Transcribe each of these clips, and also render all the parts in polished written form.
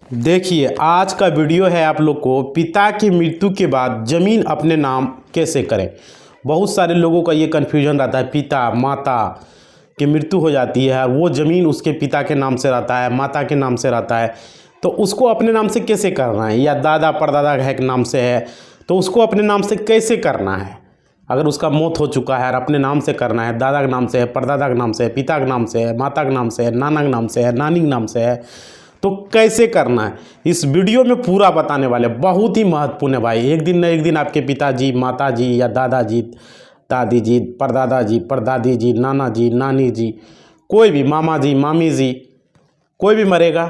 देखिए, आज का वीडियो है आप लोग को पिता की मृत्यु के बाद ज़मीन अपने नाम कैसे करें। बहुत सारे लोगों का ये कन्फ्यूजन रहता है, पिता माता की मृत्यु हो जाती है, वो ज़मीन उसके पिता के नाम से रहता है, माता के नाम से रहता है, तो उसको अपने नाम से कैसे करना है, या दादा परदादा के नाम से है तो उसको अपने नाम से कैसे करना है। अगर उसका मौत हो चुका है और अपने नाम से करना है, दादा के नाम से है, परदादा के नाम से है, पिता के नाम से है, माता के नाम से है, नाना के नाम से है, नानी के नाम से है, तो कैसे करना है इस वीडियो में पूरा बताने वाले। बहुत ही महत्वपूर्ण है भाई। एक दिन न एक दिन आपके पिताजी, माताजी या दादाजी, दादी जी, परदादा जी, परदादी जी, नाना जी, नानी जी, कोई भी मामा जी, मामी जी, कोई भी मरेगा,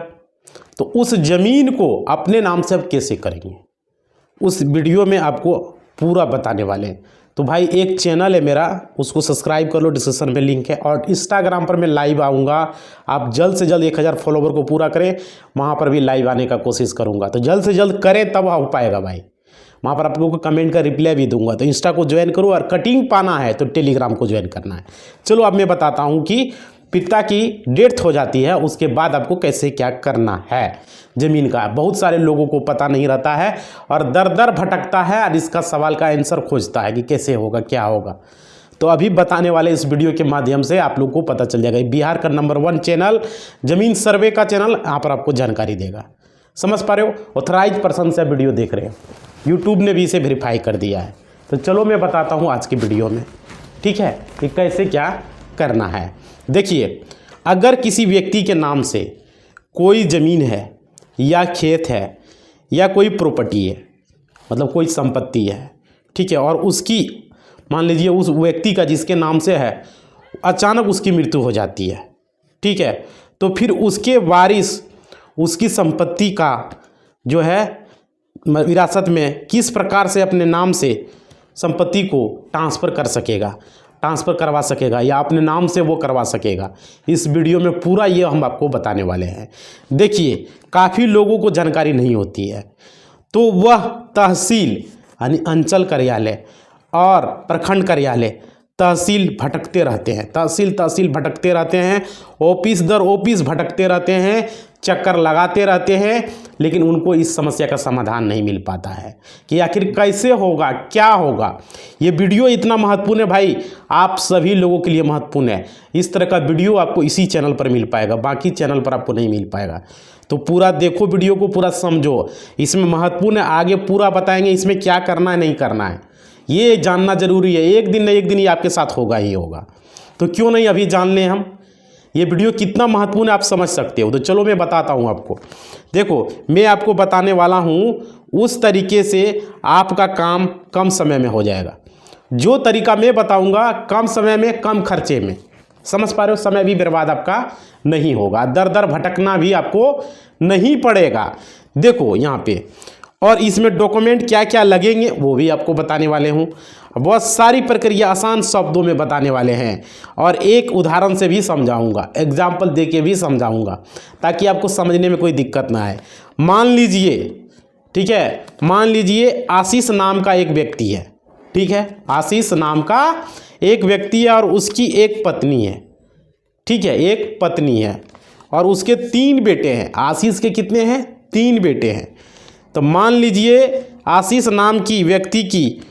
तो उस ज़मीन को अपने नाम से अब कैसे करेंगे, उस वीडियो में आपको पूरा बताने वाले हैं। तो भाई एक चैनल है मेरा, उसको सब्सक्राइब कर लो, डिस्क्रिप्शन में लिंक है। और इंस्टाग्राम पर मैं लाइव आऊँगा, आप जल्द से जल्द 1000 फॉलोवर को पूरा करें, वहाँ पर भी लाइव आने का कोशिश करूँगा। तो जल्द से जल्द करें तब हो पाएगा भाई। वहाँ पर आप लोगों को कमेंट का रिप्लाई भी दूंगा। तो इंस्टा को ज्वाइन करो, और कटिंग पाना है तो टेलीग्राम को ज्वाइन करना है। चलो अब मैं बताता हूँ कि पिता की डेथ हो जाती है उसके बाद आपको कैसे क्या करना है ज़मीन का। बहुत सारे लोगों को पता नहीं रहता है और दर दर भटकता है और इसका सवाल का आंसर खोजता है कि कैसे होगा, क्या होगा। तो अभी बताने वाले इस वीडियो के माध्यम से आप लोग को पता चल जाएगा। बिहार का नंबर 1 चैनल ज़मीन सर्वे का चैनल, यहाँ पर आपको जानकारी देगा। समझ पा रहे हो? ऑथराइज पर्सन से वीडियो देख रहे हैं, यूट्यूब ने भी इसे वेरीफाई कर दिया है। तो चलो मैं बताता हूँ आज की वीडियो में, ठीक है, कि कैसे क्या करना है। देखिए, अगर किसी व्यक्ति के नाम से कोई ज़मीन है या खेत है या कोई प्रॉपर्टी है, मतलब कोई संपत्ति है, ठीक है, और उसकी मान लीजिए उस व्यक्ति का जिसके नाम से है अचानक उसकी मृत्यु हो जाती है, ठीक है, तो फिर उसके वारिस उसकी संपत्ति का जो है विरासत में किस प्रकार से अपने नाम से संपत्ति को ट्रांसफ़र करवा सकेगा या अपने नाम से वो करवा सकेगा, इस वीडियो में पूरा ये हम आपको बताने वाले हैं। देखिए, काफ़ी लोगों को जानकारी नहीं होती है, तो वह तहसील यानी अंचल कार्यालय और प्रखंड कार्यालय तहसील भटकते रहते हैं, तहसील भटकते रहते हैं, ऑफिस दर ऑफिस भटकते रहते हैं, चक्कर लगाते रहते हैं, लेकिन उनको इस समस्या का समाधान नहीं मिल पाता है कि आखिर कैसे होगा, क्या होगा। ये वीडियो इतना महत्वपूर्ण है भाई, आप सभी लोगों के लिए महत्वपूर्ण है। इस तरह का वीडियो आपको इसी चैनल पर मिल पाएगा, बाकी चैनल पर आपको नहीं मिल पाएगा। तो पूरा देखो, वीडियो को पूरा समझो, इसमें महत्वपूर्ण है, आगे पूरा बताएंगे इसमें क्या करना है नहीं करना है, ये जानना जरूरी है। एक दिन न एक दिन ये आपके साथ होगा ही होगा, तो क्यों नहीं अभी जान लें हम। ये वीडियो कितना महत्वपूर्ण है आप समझ सकते हो। तो चलो मैं बताता हूँ आपको। देखो, मैं आपको बताने वाला हूँ उस तरीके से आपका काम कम समय में हो जाएगा। जो तरीका मैं बताऊँगा कम समय में कम खर्चे में, समझ पा रहे हो, समय भी बर्बाद आपका नहीं होगा, दर दर भटकना भी आपको नहीं पड़ेगा। देखो यहाँ पे, और इसमें डॉक्यूमेंट क्या क्या लगेंगे वो भी आपको बताने वाले हूँ। बहुत सारी प्रक्रिया आसान शब्दों में बताने वाले हैं और एक उदाहरण से भी समझाऊंगा, एग्जाम्पल दे के भी समझाऊंगा, ताकि आपको समझने में कोई दिक्कत ना आए। मान लीजिए, ठीक है, मान लीजिए आशीष नाम का एक व्यक्ति है, ठीक है, आशीष नाम का एक व्यक्ति है और उसकी एक पत्नी है, ठीक है, एक पत्नी है और उसके 3 बेटे हैं। आशीष के कितने हैं? 3 बेटे हैं। तो मान लीजिए आशीष नाम की व्यक्ति की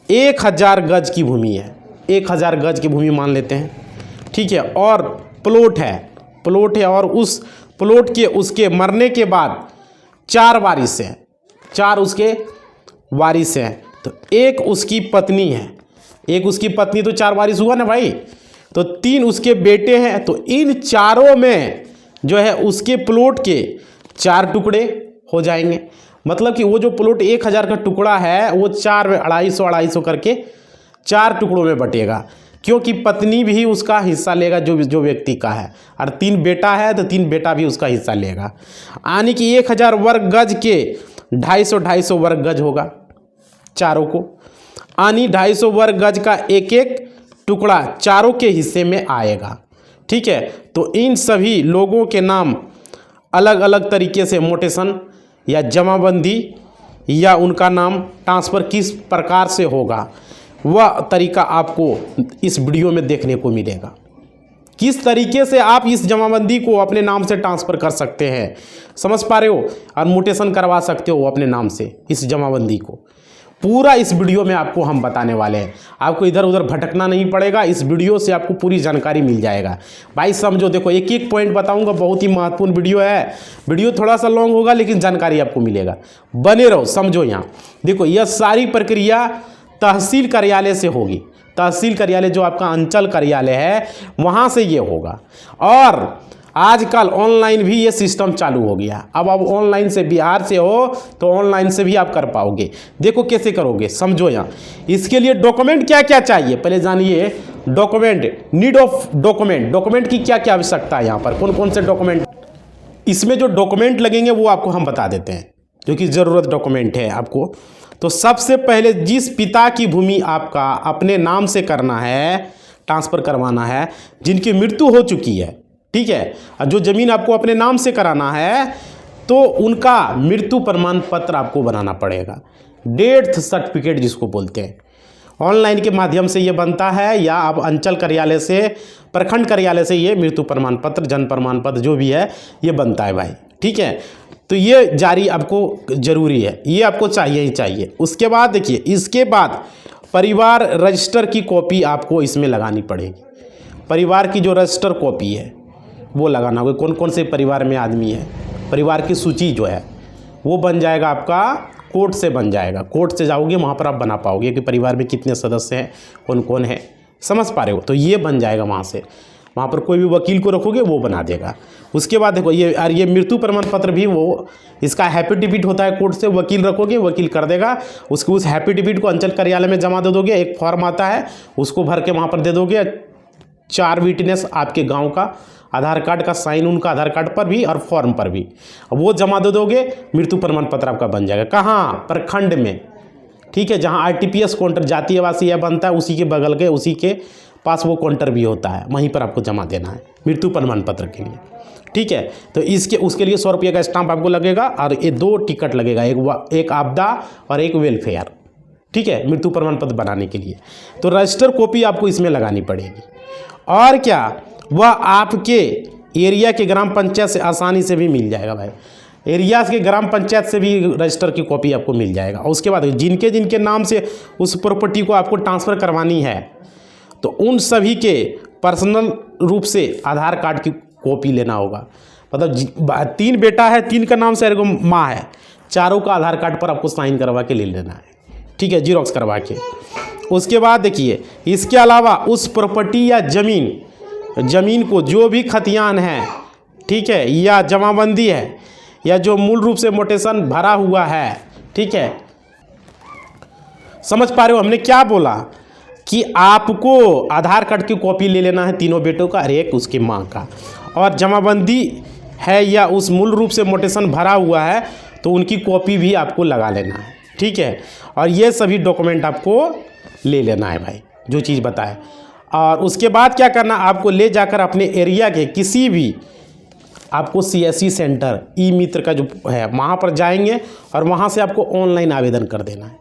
1000 गज की भूमि है, 1000 गज की भूमि मान लेते हैं, ठीक है, और प्लॉट है और उस प्लॉट के उसके मरने के बाद 4 वारिस हैं, 4 उसके वारिस हैं। तो एक उसकी पत्नी है, एक उसकी पत्नी, तो 4 वारिस हुआ ना भाई। तो 3 उसके बेटे हैं, तो इन चारों में जो है उसके प्लॉट के 4 टुकड़े हो जाएंगे। मतलब कि वो जो प्लॉट 1000 का टुकड़ा है वो 4 में 250 करके 4 टुकड़ों में बटेगा, क्योंकि पत्नी भी उसका हिस्सा लेगा जो व्यक्ति का है, और 3 बेटा है तो 3 बेटा भी उसका हिस्सा लेगा। यानी कि 1000 वर्ग गज के 250 वर्ग गज होगा चारों को, यानी 250 वर्ग गज का एक एक टुकड़ा चारों के हिस्से में आएगा, ठीक है। तो इन सभी लोगों के नाम अलग अलग तरीके से मोटेशन या जमाबंदी या उनका नाम ट्रांसफ़र किस प्रकार से होगा, वह तरीका आपको इस वीडियो में देखने को मिलेगा किस तरीके से आप इस जमाबंदी को अपने नाम से ट्रांसफ़र कर सकते हैं, समझ पा रहे हो, और म्यूटेशन करवा सकते हो अपने नाम से इस जमाबंदी को। पूरा इस वीडियो में आपको हम बताने वाले हैं, आपको इधर उधर भटकना नहीं पड़ेगा, इस वीडियो से आपको पूरी जानकारी मिल जाएगा भाई। समझो, देखो एक एक पॉइंट बताऊंगा, बहुत ही महत्वपूर्ण वीडियो है। वीडियो थोड़ा सा लॉन्ग होगा लेकिन जानकारी आपको मिलेगा, बने रहो। समझो, यहाँ देखो, यह सारी प्रक्रिया तहसील कार्यालय से होगी। तहसील कार्यालय जो आपका अंचल कार्यालय है वहाँ से ये होगा। और आजकल ऑनलाइन भी ये सिस्टम चालू हो गया। अब आप ऑनलाइन से, बिहार से हो तो ऑनलाइन से भी आप कर पाओगे। देखो कैसे करोगे, समझो। यहाँ इसके लिए डॉक्यूमेंट क्या क्या चाहिए पहले जानिए। Document, need of document, document की क्या क्या आवश्यकता है, यहाँ पर कौन कौन से डॉक्यूमेंट, इसमें जो डॉक्यूमेंट लगेंगे वो आपको हम बता देते हैं, जो कि ज़रूरत डॉक्यूमेंट है आपको। तो सबसे पहले जिस पिता की भूमि आपका अपने नाम से करना है, ट्रांसफ़र करवाना है, जिनकी मृत्यु हो चुकी है, ठीक है, और जो ज़मीन आपको अपने नाम से कराना है, तो उनका मृत्यु प्रमाण पत्र आपको बनाना पड़ेगा। डेथ सर्टिफिकेट जिसको बोलते हैं, ऑनलाइन के माध्यम से ये बनता है, या आप अंचल कार्यालय से, प्रखंड कार्यालय से ये मृत्यु प्रमाण पत्र, जन्म प्रमाण पत्र जो भी है ये बनता है भाई, ठीक है। तो ये जारी आपको ज़रूरी है, ये आपको चाहिए ही चाहिए। उसके बाद देखिए, इसके बाद परिवार रजिस्टर की कॉपी आपको इसमें लगानी पड़ेगी। परिवार की जो रजिस्टर कॉपी है वो लगाना होगा, कौन कौन से परिवार में आदमी है, परिवार की सूची जो है वो बन जाएगा आपका, कोर्ट से बन जाएगा। कोर्ट से जाओगे वहाँ पर आप बना पाओगे कि परिवार में कितने सदस्य हैं, कौन कौन है, समझ पा रहे हो। तो ये बन जाएगा वहाँ से, वहाँ पर कोई भी वकील को रखोगे वो बना देगा। उसके बाद देखो ये मृत्यु प्रमाण पत्र भी वो, इसका हैप्पीडिविट होता है, कोर्ट से वकील रखोगे वकील कर देगा। उसको उस हैप्पीडिविट को अंचल कार्यालय में जमा दे दोगे, एक फॉर्म आता है उसको भर के वहाँ पर दे दोगे। 4 विटनेस आपके गाँव का, आधार कार्ड का साइन उनका आधार कार्ड पर भी और फॉर्म पर भी, वो जमा दे दोगे, मृत्यु प्रमाण पत्र आपका बन जाएगा। कहाँ? प्रखंड में, ठीक है, जहाँ आरटीपीएस काउंटर, जातीय आवासीय बनता है, उसी के बगल के, उसी के पास वो काउंटर भी होता है, वहीं पर आपको जमा देना है मृत्यु प्रमाण पत्र के लिए, ठीक है। तो उसके लिए 100 रुपये का स्टाम्प आपको लगेगा, और ये 2 टिकट लगेगा, एक आपदा और एक वेलफेयर, ठीक है, मृत्यु प्रमाण पत्र बनाने के लिए। तो रजिस्टर कॉपी आपको इसमें लगानी पड़ेगी। और क्या, वह आपके एरिया के ग्राम पंचायत से आसानी से भी मिल जाएगा भाई, एरिया के ग्राम पंचायत से भी रजिस्टर की कॉपी आपको मिल जाएगा। और उसके बाद जिनके जिनके नाम से उस प्रॉपर्टी को आपको ट्रांसफ़र करवानी है, तो उन सभी के पर्सनल रूप से आधार कार्ड की कॉपी लेना होगा। मतलब 3 बेटा है, 3 का नाम से एगो माँ है, चारों का आधार कार्ड पर आपको साइन करवा के ले लेना है, ठीक है, जीरोक्स करवा के। उसके बाद देखिए, इसके अलावा उस प्रॉपर्टी या ज़मीन को जो भी खतियान है, ठीक है, या जमाबंदी है, या जो मूल रूप से मोटेशन भरा हुआ है, ठीक है, समझ पा रहे हो हमने क्या बोला, कि आपको आधार कार्ड की कॉपी ले लेना है तीनों बेटों का और एक उसकी माँ का, और जमाबंदी है या उस मूल रूप से मोटेशन भरा हुआ है तो उनकी कॉपी भी आपको लगा लेना है, ठीक है। और ये सभी डॉक्यूमेंट आपको ले लेना है भाई, जो चीज़ बताए। और उसके बाद क्या करना, आपको ले जाकर अपने एरिया के किसी भी, आपको CSC सेंटर, ई मित्र का जो है वहाँ पर जाएंगे, और वहाँ से आपको ऑनलाइन आवेदन कर देना है।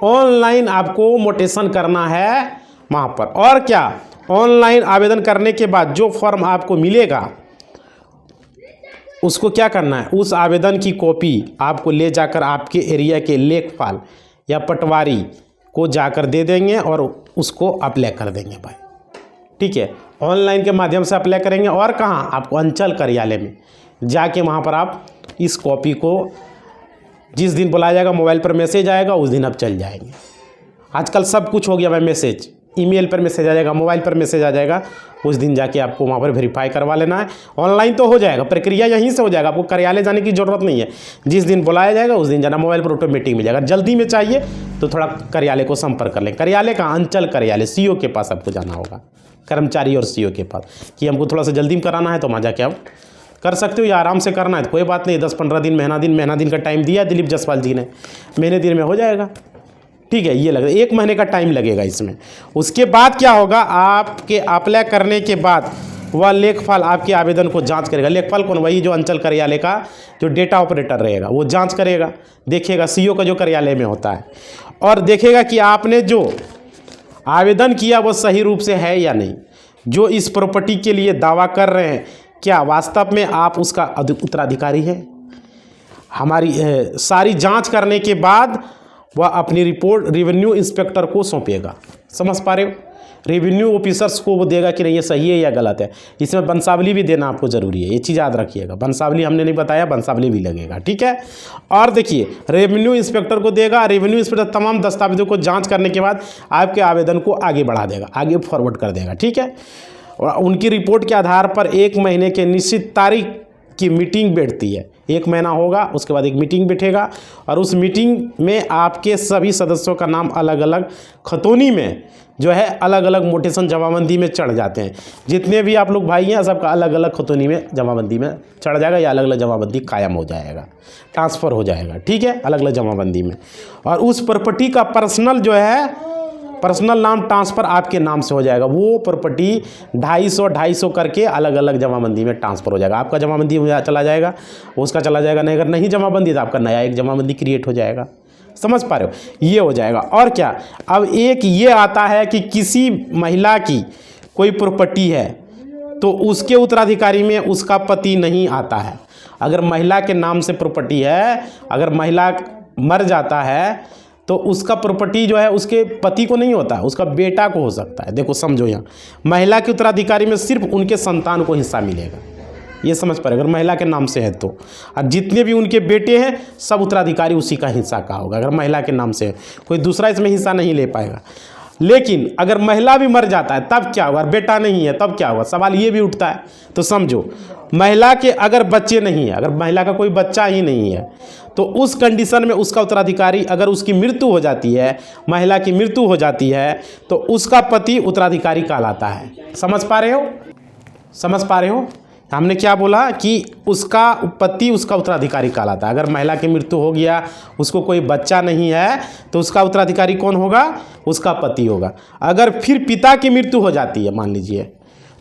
ऑनलाइन आपको मोटेशन करना है वहाँ पर। और क्या, ऑनलाइन आवेदन करने के बाद जो फॉर्म आपको मिलेगा उसको क्या करना है, उस आवेदन की कॉपी आपको ले जाकर आपके एरिया के लेखपाल या पटवारी को जाकर दे देंगे और उसको अप्लाई कर देंगे भाई, ठीक है। ऑनलाइन के माध्यम से अप्लाई करेंगे, और कहाँ, आपको अंचल कार्यालय में जाके वहाँ पर आप इस कॉपी को, जिस दिन बुलाया जाएगा मोबाइल पर मैसेज आएगा उस दिन आप चल जाएंगे। आजकल सब कुछ हो गया भाई, मैसेज, ईमेल पर मैसेज आ जाएगा, मोबाइल पर मैसेज आ जाएगा, उस दिन जाके आपको वहाँ पर वेरीफाई करवा लेना है। ऑनलाइन तो हो जाएगा, प्रक्रिया यहीं से हो जाएगा, आपको कार्यालय जाने की ज़रूरत नहीं है। जिस दिन बुलाया जाएगा उस दिन जाना, मोबाइल पर ऑटोमेटिक मिल जाएगा। जल्दी में चाहिए तो थोड़ा कार्यालय को संपर्क कर लें। कार्यालय का अंचल कार्यालय, CO के पास आपको जाना होगा, कर्मचारी और CO के पास, कि हमको थोड़ा सा जल्दी में कराना है, तो वहाँ जाके आप कर सकते हो, या आराम से करना है तो कोई बात नहीं, 10-15 दिन, महीना दिन का टाइम दिया दिलीप जायसवाल जी ने, महीने दिन में हो जाएगा, ठीक है। ये लग 1 महीने का टाइम लगेगा इसमें। उसके बाद क्या होगा, आपके अप्लाई करने के बाद वह लेखपाल आपके आवेदन को जांच करेगा। लेखपाल कौन, वही जो अंचल कार्यालय का जो डेटा ऑपरेटर रहेगा, वो जांच करेगा, देखेगा, CO का जो कार्यालय में होता है, और देखेगा कि आपने जो आवेदन किया वो सही रूप से है या नहीं। जो इस प्रॉपर्टी के लिए दावा कर रहे हैं, क्या वास्तव में आप उसका उत्तराधिकारी हैं? हमारी सारी जांच करने के बाद वह अपनी रिपोर्ट रेवेन्यू इंस्पेक्टर को सौंपेगा। समझ पा रहे हो? रेवेन्यू ऑफिसर्स को वो देगा कि नहीं ये सही है या गलत है। इसमें वंशावली भी देना आपको ज़रूरी है, ये चीज़ याद रखिएगा। वंशावली हमने नहीं बताया, वंशावली भी लगेगा, ठीक है। और देखिए, रेवेन्यू इंस्पेक्टर को देगा, रेवेन्यू इंस्पेक्टर तमाम दस्तावेजों को जांच करने के बाद आपके आवेदन को आगे बढ़ा देगा, आगे फॉरवर्ड कर देगा, ठीक है। और उनकी रिपोर्ट के आधार पर 1 महीने के निश्चित तारीख की मीटिंग बैठती है। 1 महीना होगा, उसके बाद एक मीटिंग बैठेगा और उस मीटिंग में आपके सभी सदस्यों का नाम अलग अलग खतौनी में जो है अलग अलग मोटेशन जमाबंदी में चढ़ जाते हैं। जितने भी आप लोग भाई हैं सबका अलग अलग खतौनी में जमाबंदी में चढ़ जाएगा या अलग अलग जमाबंदी कायम हो जाएगा, ट्रांसफ़र हो जाएगा, ठीक है, अलग अलग जमाबंदी में। और उस प्रॉपर्टी का पर्सनल जो है पर्सनल नाम ट्रांसफ़र आपके नाम से हो जाएगा। वो प्रॉपर्टी 250 करके अलग अलग जमाबंदी में ट्रांसफ़र हो जाएगा। आपका जमाबंदी में चला जाएगा, उसका चला जाएगा, नहीं अगर नहीं जमाबंदी तो आपका नया एक जमाबंदी क्रिएट हो जाएगा। समझ पा रहे हो? ये हो जाएगा। और क्या, अब एक ये आता है कि किसी महिला की कोई प्रॉपर्टी है तो उसके उत्तराधिकारी में उसका पति नहीं आता है। अगर महिला के नाम से प्रॉपर्टी है, अगर महिला मर जाता है तो उसका प्रॉपर्टी जो है उसके पति को नहीं होता, उसका बेटा को हो सकता है। देखो समझो, यहाँ महिला के उत्तराधिकारी में सिर्फ उनके संतान को हिस्सा मिलेगा, ये समझ पा रहे। अगर महिला के नाम से है तो, और जितने भी उनके बेटे हैं सब उत्तराधिकारी उसी का हिस्सा का होगा। अगर महिला के नाम से है, कोई दूसरा इसमें हिस्सा नहीं ले पाएगा। लेकिन अगर महिला भी मर जाता है तब क्या होगा? बेटा नहीं है तब क्या होगा? सवाल ये भी उठता है। तो समझो, महिला के अगर बच्चे नहीं है, अगर महिला का कोई बच्चा ही नहीं है तो उस कंडीशन में उसका उत्तराधिकारी, अगर उसकी मृत्यु हो जाती है, महिला की मृत्यु हो जाती है तो उसका पति उत्तराधिकारी कहलाता है। समझ पा रहे हो? समझ पा रहे हो? हमने क्या बोला कि उसका पति उसका उत्तराधिकारी कहलाता है। अगर महिला की मृत्यु हो गया, उसको कोई बच्चा नहीं है तो उसका उत्तराधिकारी कौन होगा? उसका पति होगा। अगर फिर पिता की मृत्यु हो जाती है मान लीजिए,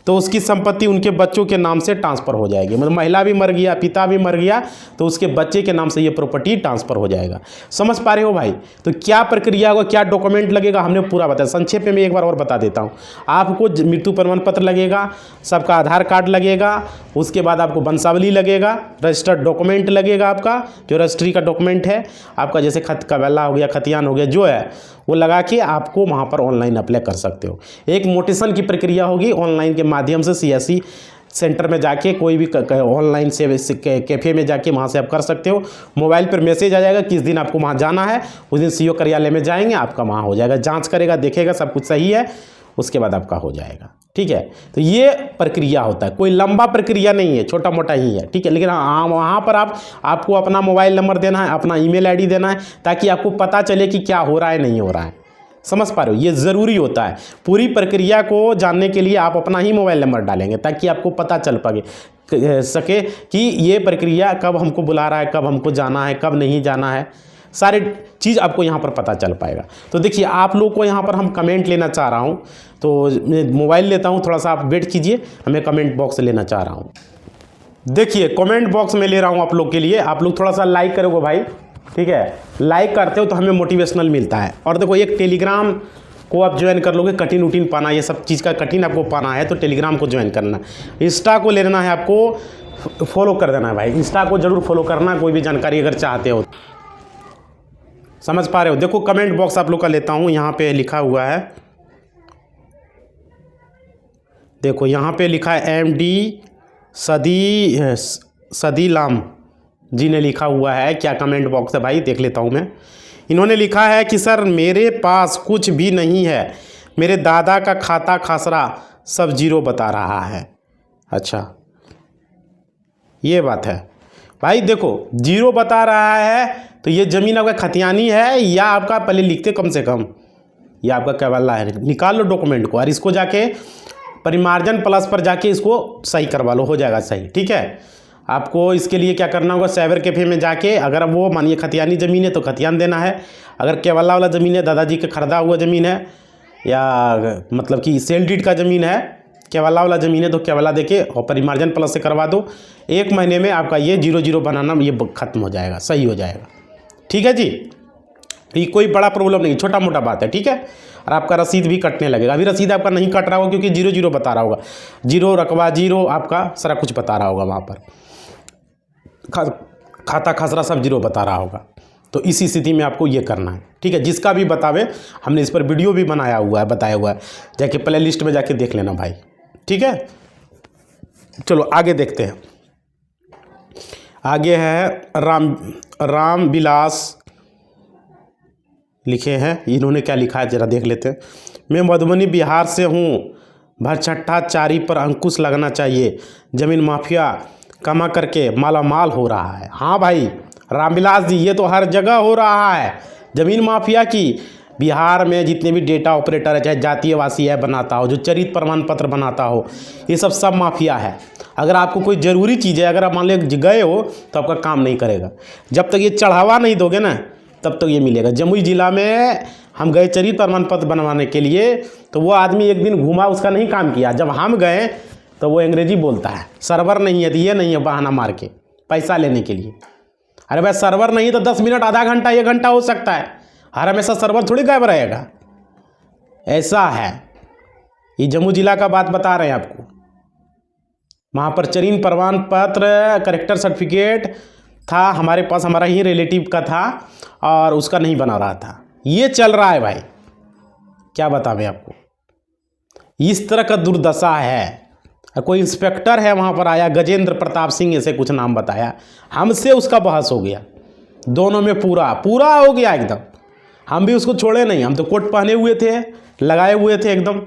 तो उसकी संपत्ति उनके बच्चों के नाम से ट्रांसफ़र हो जाएगी। मतलब महिला भी मर गया, पिता भी मर गया तो उसके बच्चे के नाम से ये प्रॉपर्टी ट्रांसफ़र हो जाएगा। समझ पा रहे हो भाई? तो क्या प्रक्रिया होगा, क्या डॉक्यूमेंट लगेगा, हमने पूरा बताया। संक्षेप में मैं एक बार और बता देता हूँ। आपको मृत्यु प्रमाण पत्र लगेगा, सबका आधार कार्ड लगेगा, उसके बाद आपको वंशावली लगेगा, रजिस्टर्ड डॉक्यूमेंट लगेगा, आपका जो रजिस्ट्री का डॉक्यूमेंट है आपका, जैसे कबैला हो गया, खतियान हो गया, जो है वो लगा के आपको वहाँ पर ऑनलाइन अप्लाई कर सकते हो। एक मोटेशन की प्रक्रिया होगी ऑनलाइन के माध्यम से। CSC सेंटर में जाके, कोई भी ऑनलाइन से कैफ़े में जाके वहाँ से आप कर सकते हो। मोबाइल पर मैसेज आ जाएगा किस दिन आपको वहाँ जाना है, उस दिन CO कार्यालय में जाएंगे, आपका वहाँ हो जाएगा। जांच करेगा, देखेगा सब कुछ सही है, उसके बाद आपका हो जाएगा, ठीक है। तो ये प्रक्रिया होता है, कोई लंबा प्रक्रिया नहीं है, छोटा मोटा ही है, ठीक है। लेकिन हाँ, वहाँ पर आपको अपना मोबाइल नंबर देना है, अपना ईमेल ID देना है, ताकि आपको पता चले कि क्या हो रहा है नहीं हो रहा है। समझ पा रहे हो? ये ज़रूरी होता है। पूरी प्रक्रिया को जानने के लिए आप अपना ही मोबाइल नंबर डालेंगे ताकि आपको पता चल सके कि ये प्रक्रिया कब हमको बुला रहा है, कब हमको जाना है, कब नहीं जाना है, सारे चीज़ आपको यहाँ पर पता चल पाएगा। तो देखिए, आप लोग को यहाँ पर हम कमेंट लेना चाह रहा हूँ, तो मैं मोबाइल लेता हूँ, थोड़ा सा आप वेट कीजिए, हमें कमेंट बॉक्स लेना चाह रहा हूँ। देखिए, कमेंट बॉक्स में ले रहा हूँ आप लोग के लिए। आप लोग थोड़ा सा लाइक करोगे भाई, ठीक है। लाइक करते हो तो हमें मोटिवेशनल मिलता है। और देखो, एक टेलीग्राम को आप ज्वाइन कर लोगे, कठिन उठिन पाना, ये सब चीज़ का कठिन आपको पाना है तो टेलीग्राम को ज्वाइन करना। इंस्टा को ले लेना है, आपको फॉलो कर देना है भाई। इंस्टा को जरूर फॉलो करना, कोई भी जानकारी अगर चाहते हो। समझ पा रहे हो? देखो, कमेंट बॉक्स आप लोग का लेता हूँ, यहाँ पे लिखा हुआ है, देखो यहाँ पे लिखा है MD सदीलाम जी ने लिखा हुआ है। क्या कमेंट बॉक्स है भाई, देख लेता हूँ मैं। इन्होंने लिखा है कि सर मेरे पास कुछ भी नहीं है, मेरे दादा का खाता खासरा सब 0 बता रहा है। अच्छा, ये बात है भाई। देखो, 0 बता रहा है तो ये ज़मीन आपका खतियानी है या आपका, पहले लिखते कम से कम, ये आपका कबैला है। निकाल लो डॉक्यूमेंट को और इसको जाके परिमार्जन प्लस पर जाके इसको सही करवा लो, हो जाएगा सही, ठीक है। आपको इसके लिए क्या करना होगा, साइबर कैफ़े में जाके, अगर वो मानिए खतियानी ज़मीन है तो खतियान देना है, अगर केवला वाला ज़मीन है, दादाजी का खरीदा हुआ ज़मीन है, या मतलब कि सेल डीड का ज़मीन है, केवला वाला ज़मीन है तो केवला देके और परिमार्जन प्लस से करवा दो। 1 महीने में आपका ये 0 बनाना ये ख़त्म हो जाएगा, सही हो जाएगा, ठीक है जी। ये कोई बड़ा प्रॉब्लम नहीं, छोटा मोटा बात है, ठीक है। और आपका रसीद भी कटने लगेगा। अभी रसीद आपका नहीं कट रहा होगा क्योंकि 0 बता रहा होगा, 0 रकबा 0 आपका सारा कुछ बता रहा होगा, वहाँ पर खाता खसरा सब 0 बता रहा होगा। तो इसी स्थिति में आपको ये करना है, ठीक है। जिसका भी बतावे, हमने इस पर वीडियो भी बनाया हुआ है, बताया हुआ है, जाके प्ले लिस्ट में जाके देख लेना भाई, ठीक है। चलो आगे देखते हैं। आगे है राम विलास लिखे हैं। इन्होंने क्या लिखा है जरा देख लेते हैं। मैं मधुबनी बिहार से हूँ, भ्रष्टाचारी पर अंकुश लगना चाहिए, जमीन माफिया कमा करके मालामाल हो रहा है। हाँ भाई रामविलास जी, ये तो हर जगह हो रहा है, ज़मीन माफिया की। बिहार में जितने भी डेटा ऑपरेटर है, चाहे जातीयवासी है बनाता हो, जो चरित्र प्रमाण पत्र बनाता हो, ये सब माफिया है। अगर आपको कोई ज़रूरी चीज़ है, अगर आप मान लो गए हो तो आपका काम नहीं करेगा। जब तक ये चढ़ावा नहीं दोगे ना तब तक ये मिलेगा। जमुई ज़िला में हम गए चरित्र प्रमाण पत्र बनवाने के लिए, तो वो आदमी एक दिन घूमा, उसका नहीं काम किया। जब हम गए तो वो अंग्रेजी बोलता है, सर्वर नहीं है, तो ये नहीं है, बहाना मार के पैसा लेने के लिए। अरे भाई सर्वर नहीं तो 10 मिनट, आधा घंटा, 1 घंटा हो सकता है, हर हमेशा सर्वर थोड़ी गायब रहेगा। ऐसा है, ये जम्मू जिला का बात बता रहे हैं आपको। वहाँ पर चरित्र प्रमाण पत्र, करेक्टर सर्टिफिकेट था हमारे पास, हमारा ही रिलेटिव का था, और उसका नहीं बना रहा था। ये चल रहा है भाई, क्या बतावें आपको, इस तरह का दुर्दशा है। कोई इंस्पेक्टर है वहाँ पर आया, गजेंद्र प्रताप सिंह ऐसे कुछ नाम बताया, हमसे उसका बहस हो गया, दोनों में पूरा हो गया एकदम। हम भी उसको छोड़े नहीं, हम तो कोट पहने हुए थे, लगाए हुए थे, एकदम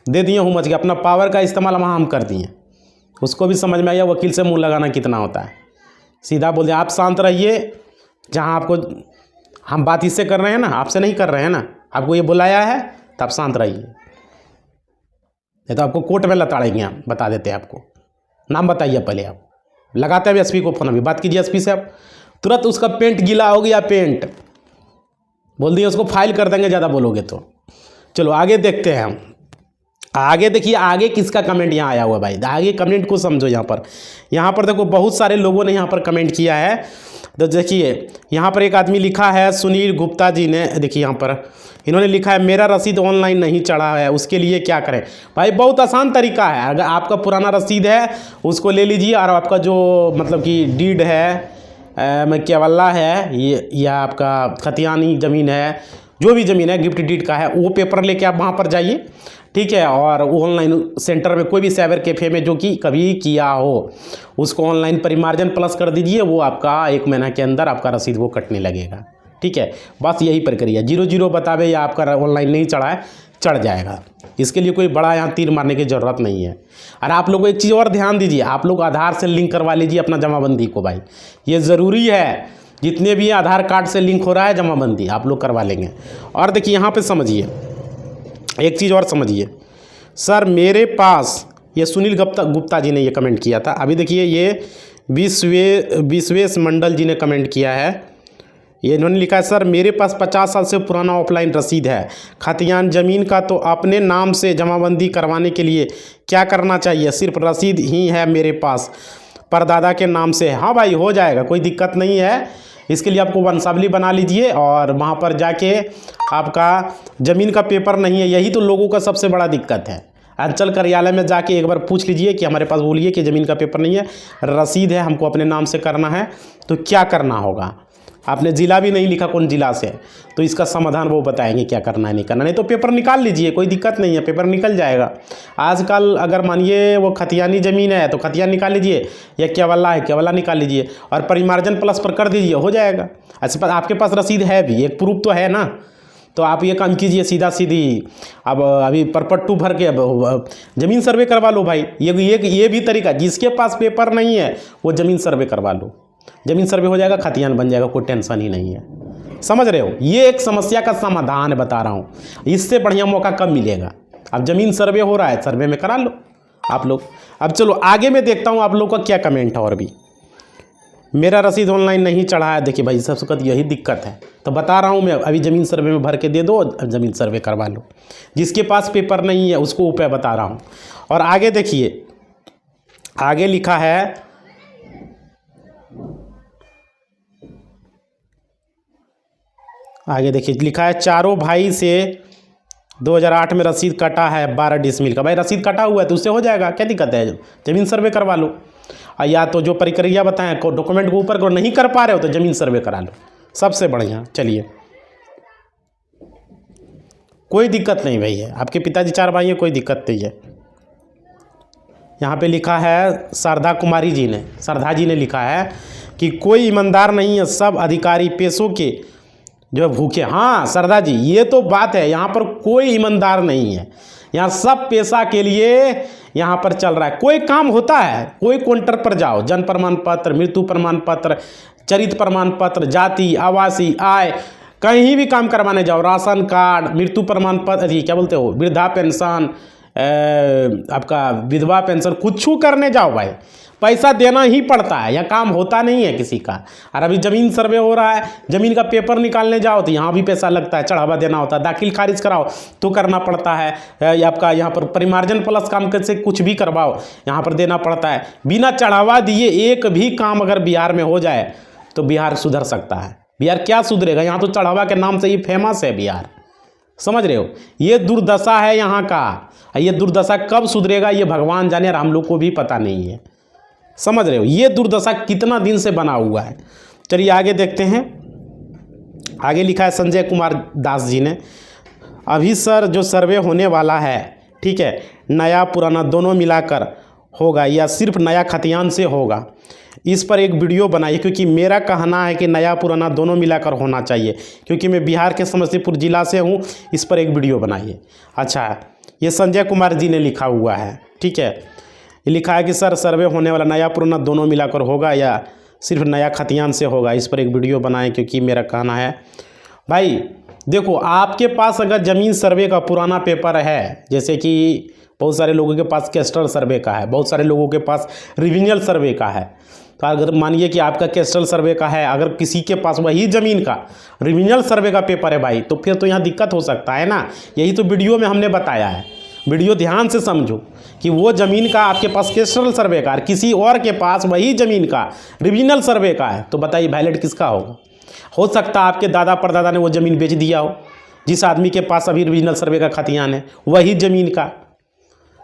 दे दिए हूँ मच के, अपना पावर का इस्तेमाल वहाँ हम कर दिए। उसको भी समझ में आया वकील से मुंह लगाना कितना होता है। सीधा बोल दिया आप शांत रहिए, जहाँ आपको हम बात इससे कर रहे हैं ना, आपसे नहीं कर रहे हैं ना, आपको ये बुलाया है तो आप शांत रहिए, नहीं तो आपको कोर्ट में लताड़ेंगे। हम बता देते हैं आपको, नाम बताइए पहले। आप लगाते हैं एसपी को फ़ोन, अभी बात कीजिए एसपी से। आप तुरंत उसका पेंट गीला हो गया, पेंट बोल दिए, उसको फाइल कर देंगे ज़्यादा बोलोगे तो। चलो आगे देखते हैं हम। आगे देखिए, आगे किसका कमेंट यहाँ आया हुआ भाई, आगे कमेंट को समझो। यहाँ पर देखो बहुत सारे लोगों ने यहाँ पर कमेंट किया है। तो देखिए यहाँ पर एक आदमी लिखा है, सुनील गुप्ता जी ने, देखिए यहाँ पर इन्होंने लिखा है मेरा रसीद ऑनलाइन नहीं चढ़ा है, उसके लिए क्या करें। भाई बहुत आसान तरीका है, अगर आपका पुराना रसीद है उसको ले लीजिए, और आपका जो मतलब कि डीड है, केवल्ला है ये, या आपका खतियानी ज़मीन है, जो भी ज़मीन है गिफ्ट डीड का है, वो पेपर लेके आप वहाँ पर जाइए, ठीक है। और ऑनलाइन सेंटर में, कोई भी साइबर कैफ़े में जो कि कभी किया हो, उसको ऑनलाइन परिमार्जन प्लस कर दीजिए, वो आपका 1 महीना के अंदर आपका रसीद वो कटने लगेगा, ठीक है। बस यही प्रक्रिया, 0 बतावे या आपका ऑनलाइन नहीं चढ़ा है, चढ़ जाएगा। इसके लिए कोई बड़ा यहाँ तीर मारने की ज़रूरत नहीं है। और आप लोग एक चीज़ और ध्यान दीजिए, आप लोग आधार से लिंक करवा लीजिए अपना जमाबंदी को भाई, ये ज़रूरी है। जितने भी आधार कार्ड से लिंक हो रहा है जमाबंदी, आप लोग करवा लेंगे। और देखिए यहाँ पे समझिए, एक चीज़ और समझिए सर, मेरे पास, ये सुनील गुप्ता जी ने ये कमेंट किया था। अभी देखिए ये विश्वेश मंडल जी ने कमेंट किया है, ये इन्होंने लिखा है सर मेरे पास 50 साल से पुराना ऑफलाइन रसीद है खतियान ज़मीन का, तो अपने नाम से जमाबंदी करवाने के लिए क्या करना चाहिए। सिर्फ रसीद ही है मेरे पास, परदादा के नाम से। हाँ भाई हो जाएगा, कोई दिक्कत नहीं है। इसके लिए आपको वंशावली बना लीजिए, और वहाँ पर जाके आपका ज़मीन का पेपर नहीं है, यही तो लोगों का सबसे बड़ा दिक्कत है। अंचल कार्यालय में जाके एक बार पूछ लीजिए कि हमारे पास, बोलिए कि ज़मीन का पेपर नहीं है, रसीद है, हमको अपने नाम से करना है, तो क्या करना होगा। आपने ज़िला भी नहीं लिखा कौन ज़िला से, तो इसका समाधान वो बताएंगे क्या करना है नहीं करना। नहीं तो पेपर निकाल लीजिए, कोई दिक्कत नहीं है, पेपर निकल जाएगा। आजकल अगर मानिए वो खतियानी ज़मीन है तो खतियान निकाल लीजिए, या केवल्ला है केवल्ला निकाल लीजिए, और परिमार्जन प्लस पर कर दीजिए, हो जाएगा। अच्छा आपके पास रसीद है भी, एक प्रूफ तो है ना, तो आप ये काम कीजिए सीधा सीधी, अब अभी परपट्टू भर के अब ज़मीन सर्वे करवा लो भाई। ये भी तरीका, जिसके पास पेपर नहीं है वो ज़मीन सर्वे करवा लो, ज़मीन सर्वे हो जाएगा, खतियान बन जाएगा, कोई टेंशन ही नहीं है। समझ रहे हो, ये एक समस्या का समाधान बता रहा हूँ, इससे बढ़िया मौका कब मिलेगा। अब ज़मीन सर्वे हो रहा है, सर्वे में करा लो आप लोग। अब चलो आगे मैं देखता हूँ आप लोग का क्या कमेंट है। और भी मेरा रसीद ऑनलाइन नहीं चढ़ा है, देखिए भाई सबसे वक्त यही दिक्कत है, तो बता रहा हूँ मैं, अभी ज़मीन सर्वे में भर के दे दो, ज़मीन सर्वे करवा लो। जिसके पास पेपर नहीं है उसको उपाय बता रहा हूँ। और आगे देखिए, आगे लिखा है आगे देखिए लिखा है चारों भाई से 2008 में रसीद कटा है 12 डिसमिल का। भाई रसीद कटा हुआ है तो उससे हो जाएगा, क्या दिक्कत है, ज़मीन सर्वे करवा लो। या तो जो प्रक्रिया बताएं डॉक्यूमेंट को ऊपर को नहीं कर पा रहे हो तो ज़मीन सर्वे करा लो, सबसे बढ़िया। चलिए कोई दिक्कत नहीं भाई है, आपके पिताजी 4 भाई हैं, कोई दिक्कत नहीं है। यहाँ पे लिखा है शारदा कुमारी जी ने, शारदा जी ने लिखा है कि कोई ईमानदार नहीं है, सब अधिकारी पेशों के जो भूखे। हाँ शारदा जी ये तो बात है, यहाँ पर कोई ईमानदार नहीं है, यहाँ सब पैसा के लिए यहाँ पर चल रहा है। कोई काम होता है, कोई काउंटर पर जाओ, जन्म प्रमाण पत्र, मृत्यु प्रमाण पत्र, चरित्र प्रमाण पत्र, जाति, आवासीय, आय, कहीं भी काम करवाने जाओ, राशन कार्ड, मृत्यु प्रमाण पत्र, क्या बोलते हो, वृद्धा पेंशन, आपका विधवा पेंशन, कुछ करने जाओ भाई पैसा देना ही पड़ता है, यह काम होता नहीं है किसी का। और अभी ज़मीन सर्वे हो रहा है, ज़मीन का पेपर निकालने जाओ तो यहाँ भी पैसा लगता है, चढ़ावा देना होता है, दाखिल खारिज कराओ तो करना पड़ता है, आपका यहाँ पर परिमार्जन प्लस काम से कुछ भी करवाओ यहाँ पर देना पड़ता है। बिना चढ़ावा दिए एक भी काम अगर बिहार में हो जाए तो बिहार सुधर सकता है। बिहार क्या सुधरेगा, यहाँ तो चढ़ावा के नाम से ही फेमस है बिहार, समझ रहे हो। ये दुर्दशा है यहाँ का, ये दुर्दशा कब सुधरेगा ये भगवान जाने और हम लोग को भी पता नहीं है, समझ रहे हो। ये दुर्दशा कितना दिन से बना हुआ है। चलिए आगे देखते हैं। आगे लिखा है संजय कुमार दास जी ने, अभी सर जो सर्वे होने वाला है, ठीक है, नया पुराना दोनों मिलाकर होगा या सिर्फ नया खतियान से होगा, इस पर एक वीडियो बनाइए, क्योंकि मेरा कहना है कि नया पुराना दोनों मिलाकर होना चाहिए, क्योंकि मैं बिहार के समस्तीपुर जिला से हूँ। इस पर एक वीडियो बनाइए। अच्छा ये संजय कुमार जी ने लिखा हुआ है, ठीक है। ये लिखा है कि सर सर्वे होने वाला नया पुराना दोनों मिलाकर होगा या सिर्फ नया खतियान से होगा, इस पर एक वीडियो बनाएं, क्योंकि मेरा कहना है। भाई देखो आपके पास अगर ज़मीन सर्वे का पुराना पेपर है, जैसे कि बहुत सारे लोगों के पास कैस्ट्रल सर्वे का है, बहुत सारे लोगों के पास रिविजनल सर्वे का है, तो अगर मानिए कि आपका कैस्ट्रल सर्वे का है, अगर किसी के पास वही ज़मीन का रिविजनल सर्वे का पेपर है भाई, तो फिर तो यहाँ दिक्कत हो सकता है ना। यही तो वीडियो में हमने बताया है, वीडियो ध्यान से समझो कि वो ज़मीन का आपके पास कैस्ट्रल सर्वे का और किसी और के पास वही ज़मीन का रिविजनल सर्वे का है, तो बताइए वैलिड किसका होगा। हो सकता है आपके दादा परदादा ने वो ज़मीन बेच दिया हो, जिस आदमी के पास अभी रिविजनल सर्वे का खतियान है वही ज़मीन का,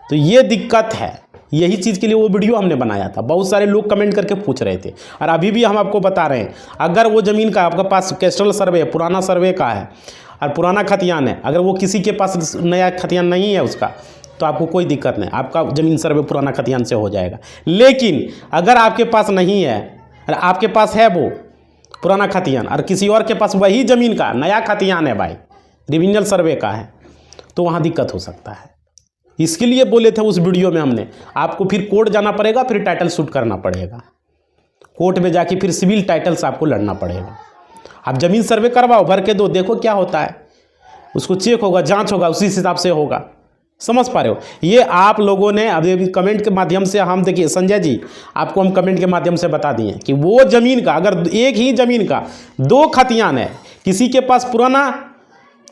तो ये दिक्कत है। यही चीज़ के लिए वो वीडियो हमने बनाया था, बहुत सारे लोग कमेंट करके पूछ रहे थे, और अभी भी हम आपको बता रहे हैं, अगर वो ज़मीन का आपके पास कैस्ट्रल सर्वे पुराना सर्वे का है और पुराना खतियान है, अगर वो किसी के पास नया खतियान नहीं है उसका, तो आपको कोई दिक्कत नहीं, आपका ज़मीन सर्वे पुराना खतियान से हो जाएगा। लेकिन अगर आपके पास नहीं है और आपके पास है वो पुराना खतियान और किसी और के पास वही ज़मीन का नया खतियान है भाई, रिविजनल सर्वे का है, तो वहाँ दिक्कत हो सकता है। इसके लिए बोले थे उस वीडियो में हमने, आपको फिर कोर्ट जाना पड़ेगा, फिर टाइटल शूट करना पड़ेगा, कोर्ट में जाके फिर सिविल टाइटल से आपको लड़ना पड़ेगा। आप ज़मीन सर्वे करवाओ, भर के दो, देखो क्या होता है, उसको चेक होगा, जांच होगा, उसी हिसाब से होगा, समझ पा रहे हो। ये आप लोगों ने अभी कमेंट के माध्यम से, हम देखिए संजय जी आपको हम कमेंट के माध्यम से बता दिए कि वो ज़मीन का अगर एक ही ज़मीन का 2 खतियान है, किसी के पास पुराना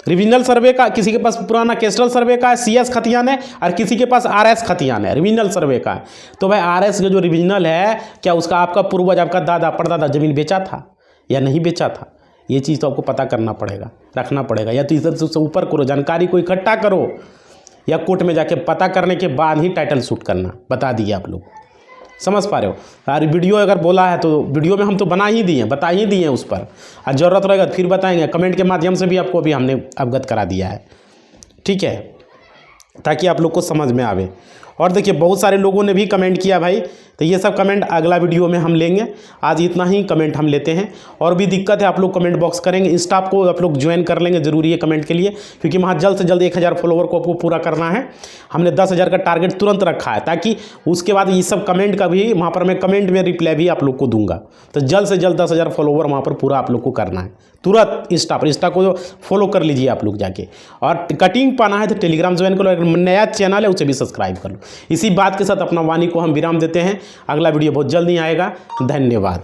रिविजनल सर्वे का, किसी के पास पुराना कैस्ट्रल सर्वे का CS खतियान है और किसी के पास RS खतियान है रिविजनल सर्वे का, तो भाई RS का जो रिविजनल है, क्या उसका आपका पूर्वज आपका दादा परदादा ज़मीन बेचा था या नहीं बेचा था, ये चीज़ तो आपको पता करना पड़ेगा, रखना पड़ेगा। या तो इधर से ऊपर करो, जानकारी को इकट्ठा करो, या कोर्ट में जाके पता करने के बाद ही टाइटल शूट करना, बता दिए आप लोग, समझ पा रहे हो। और वीडियो अगर बोला है तो वीडियो में हम तो बना ही दिए, बता ही दिए उस पर, और ज़रूरत रहेगा फिर बताएंगे, कमेंट के माध्यम से भी आपको अभी हमने अवगत करा दिया है, ठीक है, ताकि आप लोग को समझ में आवे। और देखिए बहुत सारे लोगों ने भी कमेंट किया भाई, तो ये सब कमेंट अगला वीडियो में हम लेंगे, आज इतना ही कमेंट हम लेते हैं। और भी दिक्कत है आप लोग कमेंट बॉक्स करेंगे, इंस्टा को आप लोग ज्वाइन कर लेंगे, ज़रूरी है कमेंट के लिए, क्योंकि वहाँ जल्द से जल्द 1000 फॉलोवर को आपको पूरा करना है। हमने 10,000 का टारगेट तुरंत रखा है, ताकि उसके बाद ये सब कमेंट का भी वहाँ पर मैं कमेंट में रिप्लाई भी आप लोग को दूंगा। तो जल्द से जल्द 10,000 फॉलोवर वहाँ पर पूरा आप लोग को करना है तुरंत। इंस्टा को फॉलो कर लीजिए आप लोग जाके, और कटिंग पाना है तो टेलीग्राम ज्वाइन कर लो, नया चैनल है उसे भी सब्सक्राइब कर लो। इसी बात के साथ अपना वाणी को हम विराम देते हैं, अगला वीडियो बहुत जल्दी आएगा। धन्यवाद।